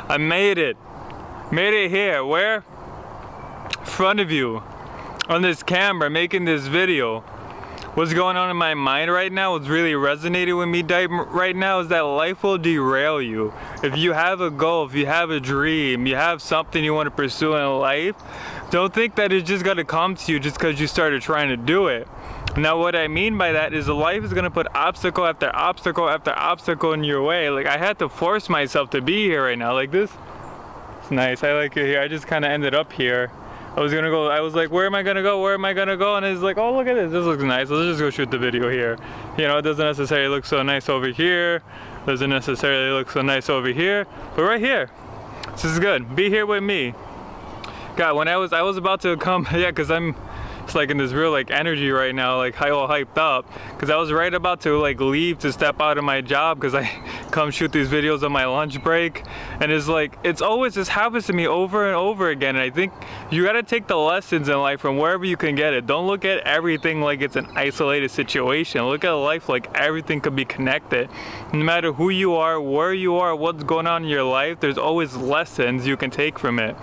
I made it. Made it here. Where? In front of you. On this camera, making this video. What's going on in my mind right now, what's really resonating with me right now is that life will derail you. If you have a goal, if you have a dream, you have something you want to pursue in life, don't think that it's just going to come to you just because you started trying to do it. Now what I mean by that is life is going to put obstacle after obstacle after obstacle in your way. Like I had to force myself to be here right now. Like this, it's nice, I like it here. I just kind of ended up here. I was gonna go, I was like, where am I gonna go? Where am I gonna go? And it's like, oh, look at this. This looks nice. Let's just go shoot the video here. You know, it doesn't necessarily look so nice over here. Doesn't necessarily look so nice over here. But right here, this is good. Be here with me. God, when I was about to come, yeah, because I'm just like in this real like energy right now, like all hyped up. Because I was right about to like leave to step out of my job because I come shoot these videos on my lunch break. And it's like, it's always, this happens to me over and over again. And I think you gotta take the lessons in life from wherever you can get it. Don't look at everything like it's an isolated situation. Look at life like everything could be connected. No matter who you are, where you are, what's going on in your life, there's always lessons you can take from it.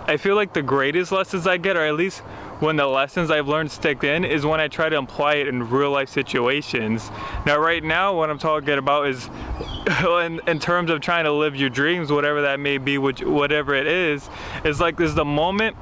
I feel like the greatest lessons I get, or at least when the lessons I've learned stick in, is when I try to apply it in real life situations. Now right now what I'm talking about is in terms of trying to live your dreams, whatever that may be, whatever it is like this is the moment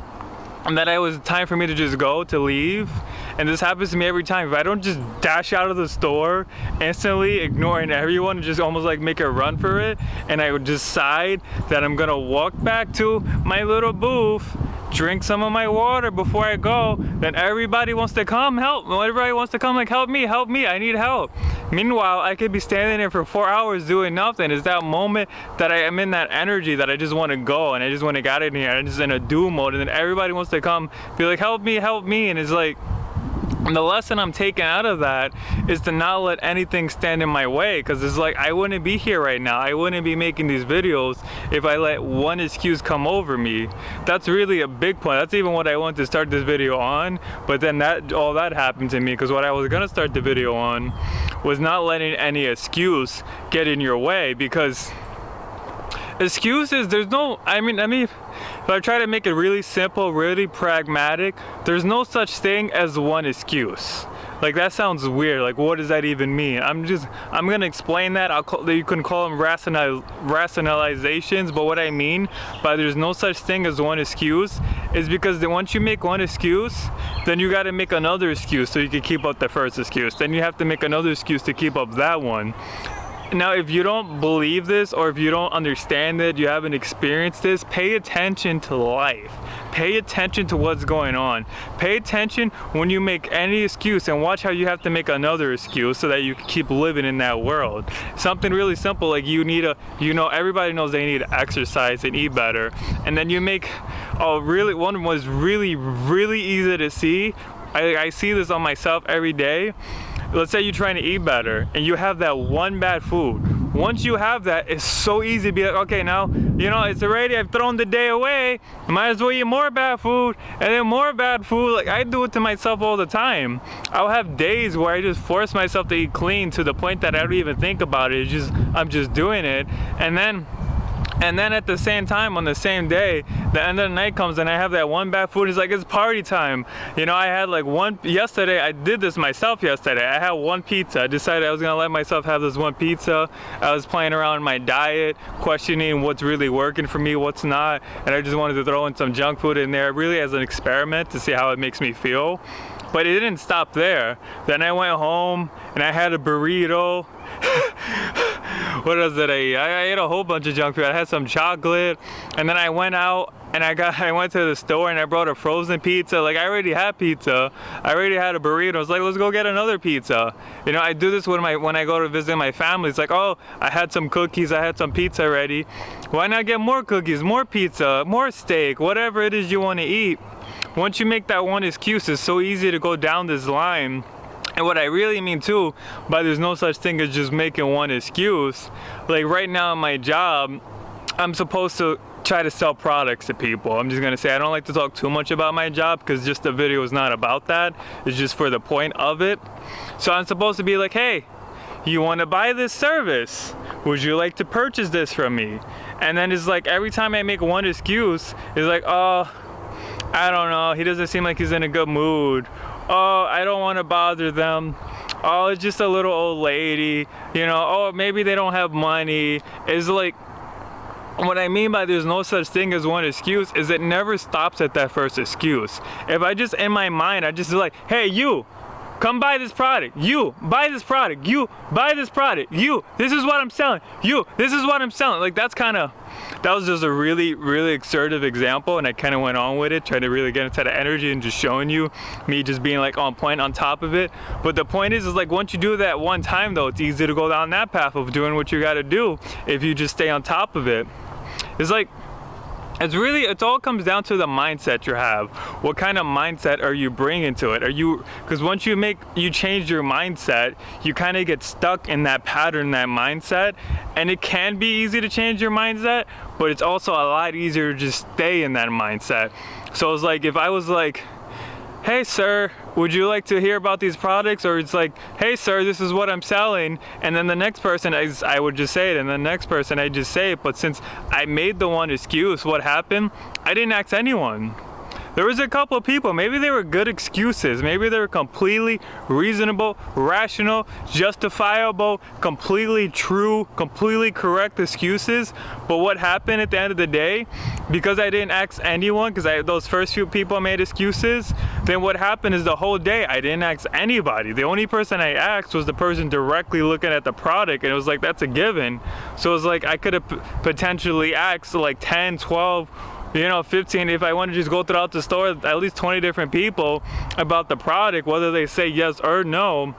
that it was time for me to just go, to leave. And this happens to me every time. If I don't just dash out of the store instantly, ignoring everyone, and just almost like make a run for it, and I would decide that I'm gonna walk back to my little booth, drink some of my water before I go, then everybody wants to come help. Everybody wants to come like, help me, I need help. Meanwhile, I could be standing there for 4 hours doing nothing. It's that moment that I am in that energy that I just want to go and I just want to get out of here. I'm just in a do mode, and then everybody wants to come be like, help me. And it's like, and the lesson I'm taking out of that is to not let anything stand in my way, because it's like I wouldn't be here right now. I wouldn't be making these videos if I let one excuse come over me. That's really a big point. That's even what I wanted to start this video on, but then all that happened to me, because what I was gonna start the video on was not letting any excuse get in your way, because excuses, there's no, I mean, if I try to make it really simple, really pragmatic, there's no such thing as one excuse. Like that sounds weird, like what does that even mean? I'm gonna explain that. You can call them rationalizations, but what I mean by there's no such thing as one excuse is because then once you make one excuse, then you gotta make another excuse so you can keep up the first excuse. Then you have to make another excuse to keep up that one. Now, if you don't believe this, or if you don't understand it, you haven't experienced this, pay attention to life. Pay attention to what's going on. Pay attention when you make any excuse, and watch how you have to make another excuse so that you can keep living in that world. Something really simple, like everybody knows they need to exercise and eat better. And then you make, one was really, really easy to see. I see this on myself every day. Let's say you're trying to eat better and you have that one bad food. Once you have that, it's so easy to be like, okay, now, it's already, I've thrown the day away. I might as well eat more bad food, and then more bad food. Like I do it to myself all the time. I'll have days where I just force myself to eat clean to the point that I don't even think about it. I'm just doing it. And then at the same time, on the same day, the end of the night comes and I have that one bad food. It's like, it's party time. I had like yesterday, I did this myself yesterday. I had one pizza. I decided I was gonna let myself have this one pizza. I was playing around with my diet, questioning what's really working for me, what's not. And I just wanted to throw in some junk food in there, really as an experiment to see how it makes me feel. But it didn't stop there. Then I went home and I had a burrito. What was it? I ate a whole bunch of junk food. I had some chocolate, and then I went out and I went to the store and I brought a frozen pizza. Like I already had pizza. I already had a burrito. I was like, let's go get another pizza. I do this when I go to visit my family. It's like, oh, I had some cookies, I had some pizza ready. Why not get more cookies, more pizza, more steak, whatever it is you want to eat. Once you make that one excuse, it's so easy to go down this line. And what I really mean too, by there's no such thing as just making one excuse. Like right now in my job, I'm supposed to try to sell products to people. I'm just gonna say I don't like to talk too much about my job because just the video is not about that. It's just for the point of it. So I'm supposed to be like, hey, you want to buy this service? Would you like to purchase this from me? And then it's like every time I make one excuse, it's like, oh, I don't know, he doesn't seem like he's in a good mood. Oh, I don't want to bother them. Oh, it's just a little old lady, you know, oh, maybe they don't have money. It's like, what I mean by there's no such thing as one excuse is it never stops at that first excuse. If I just, in my mind, I just like, hey, you, come buy this product. You, buy this product. You, buy this product. You, this is what I'm selling. You, this is what I'm selling. Like, that's kind of, that was just a really, really assertive example, and I kind of went on with it, trying to really get into the energy and just showing you me just being like on point on top of it. But the point is like once you do that one time though, it's easy to go down that path of doing what you got to do if you just stay on top of it. It's like, it all comes down to the mindset you have. What kind of mindset are you bringing to it? Because once you change your mindset, you kind of get stuck in that pattern, that mindset, and it can be easy to change your mindset, but it's also a lot easier to just stay in that mindset. So it's like, if I was like, hey sir, would you like to hear about these products? Or it's like, hey sir, this is what I'm selling. And then the next person, I would just say it, and the next person I just say it. But since I made the one excuse, what happened? I didn't ask anyone. There was a couple of people, maybe they were good excuses, maybe they were completely reasonable, rational, justifiable, completely true, completely correct excuses. But what happened at the end of the day, because I didn't ask anyone, because those first few people made excuses, then what happened is the whole day I didn't ask anybody. The only person I asked was the person directly looking at the product, and it was like, that's a given. So it was like I could have potentially asked like 10, 12, 15, if I want to just go throughout the store, at least 20 different people about the product, whether they say yes or no.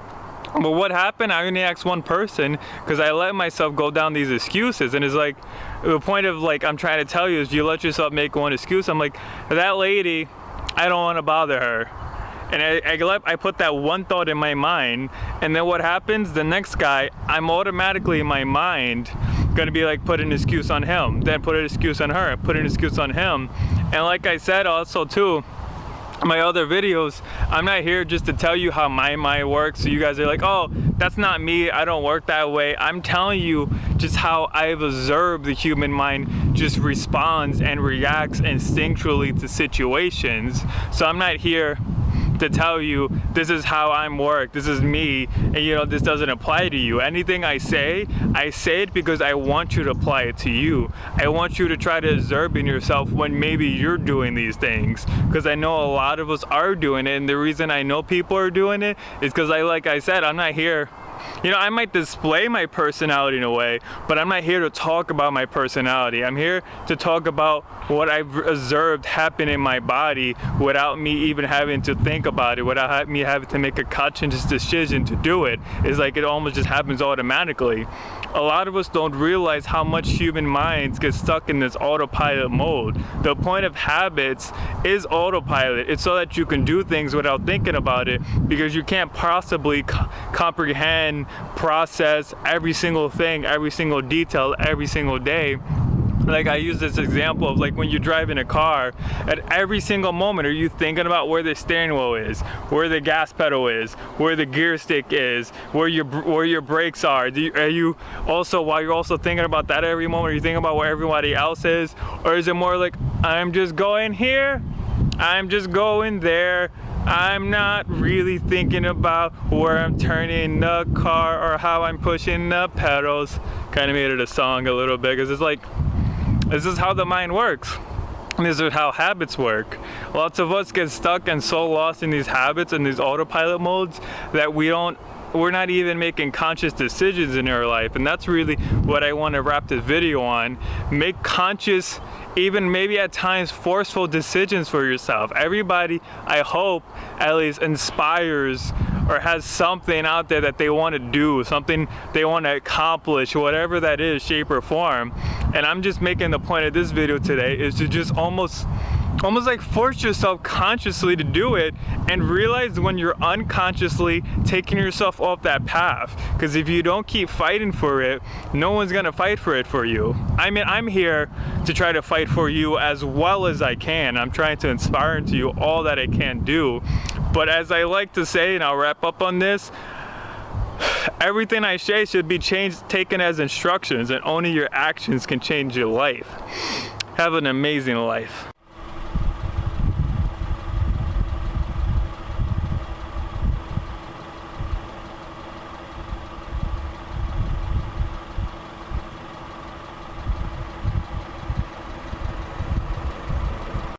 But what happened? I only asked one person because I let myself go down these excuses. And it's like, the point of like, I'm trying to tell you is you let yourself make one excuse. I'm like, that lady, I don't want to bother her. And I put that one thought in my mind, and then what happens? The next guy, I'm automatically in my mind gonna be like, put an excuse on him, then put an excuse on her, put an excuse on him. And like I said also too, my other videos, I'm not here just to tell you how my mind works, so you guys are like, oh, that's not me, I don't work that way. I'm telling you just how I've observed the human mind just responds and reacts instinctually to situations. So I'm not here to tell you this is how I'm work, this is me, and this doesn't apply to you. Anything I say it because I want you to apply it to you. I want you to try to observe in yourself when maybe you're doing these things, because I know a lot of us are doing it, and the reason I know people are doing it is because like I said, I'm not here, I might display my personality in a way, but I'm not here to talk about my personality. I'm here to talk about what I've observed happen in my body without me even having to think about it, without me having to make a conscious decision to do it. It's like it almost just happens automatically. A lot of us don't realize how much human minds get stuck in this autopilot mode. The point of habits is autopilot. It's so that you can do things without thinking about it, because you can't possibly comprehend, process every single thing, every single detail, every single day. Like I use this example of like when you drive in a car, at every single moment are you thinking about where the steering wheel is, where the gas pedal is, where the gear stick is, where your brakes are. Are you also, while you're also thinking about that every moment, are you thinking about where everybody else is? Or is it more like, I'm just going here, I'm just going there, I'm not really thinking about where I'm turning the car or how I'm pushing the pedals. Kind of made it a song a little bit, because it's like, this is how the mind works. This is how habits work. Lots of us get stuck and so lost in these habits and these autopilot modes that we're not even making conscious decisions in our life. And that's really what I want to wrap this video on. Make conscious, even maybe at times forceful decisions for yourself. Everybody, I hope, at least inspires or has something out there that they want to do, something they want to accomplish, whatever that is, shape or form. And I'm just making the point of this video today is to just almost like force yourself consciously to do it, and realize when you're unconsciously taking yourself off that path. Because if you don't keep fighting for it, no one's gonna fight for it for you. I mean, I'm here to try to fight for you as well as I can. I'm trying to inspire into you all that I can do. But as I like to say, and I'll wrap up on this, Everything I say should be taken as instructions, and only your actions can change your life. Have an amazing life.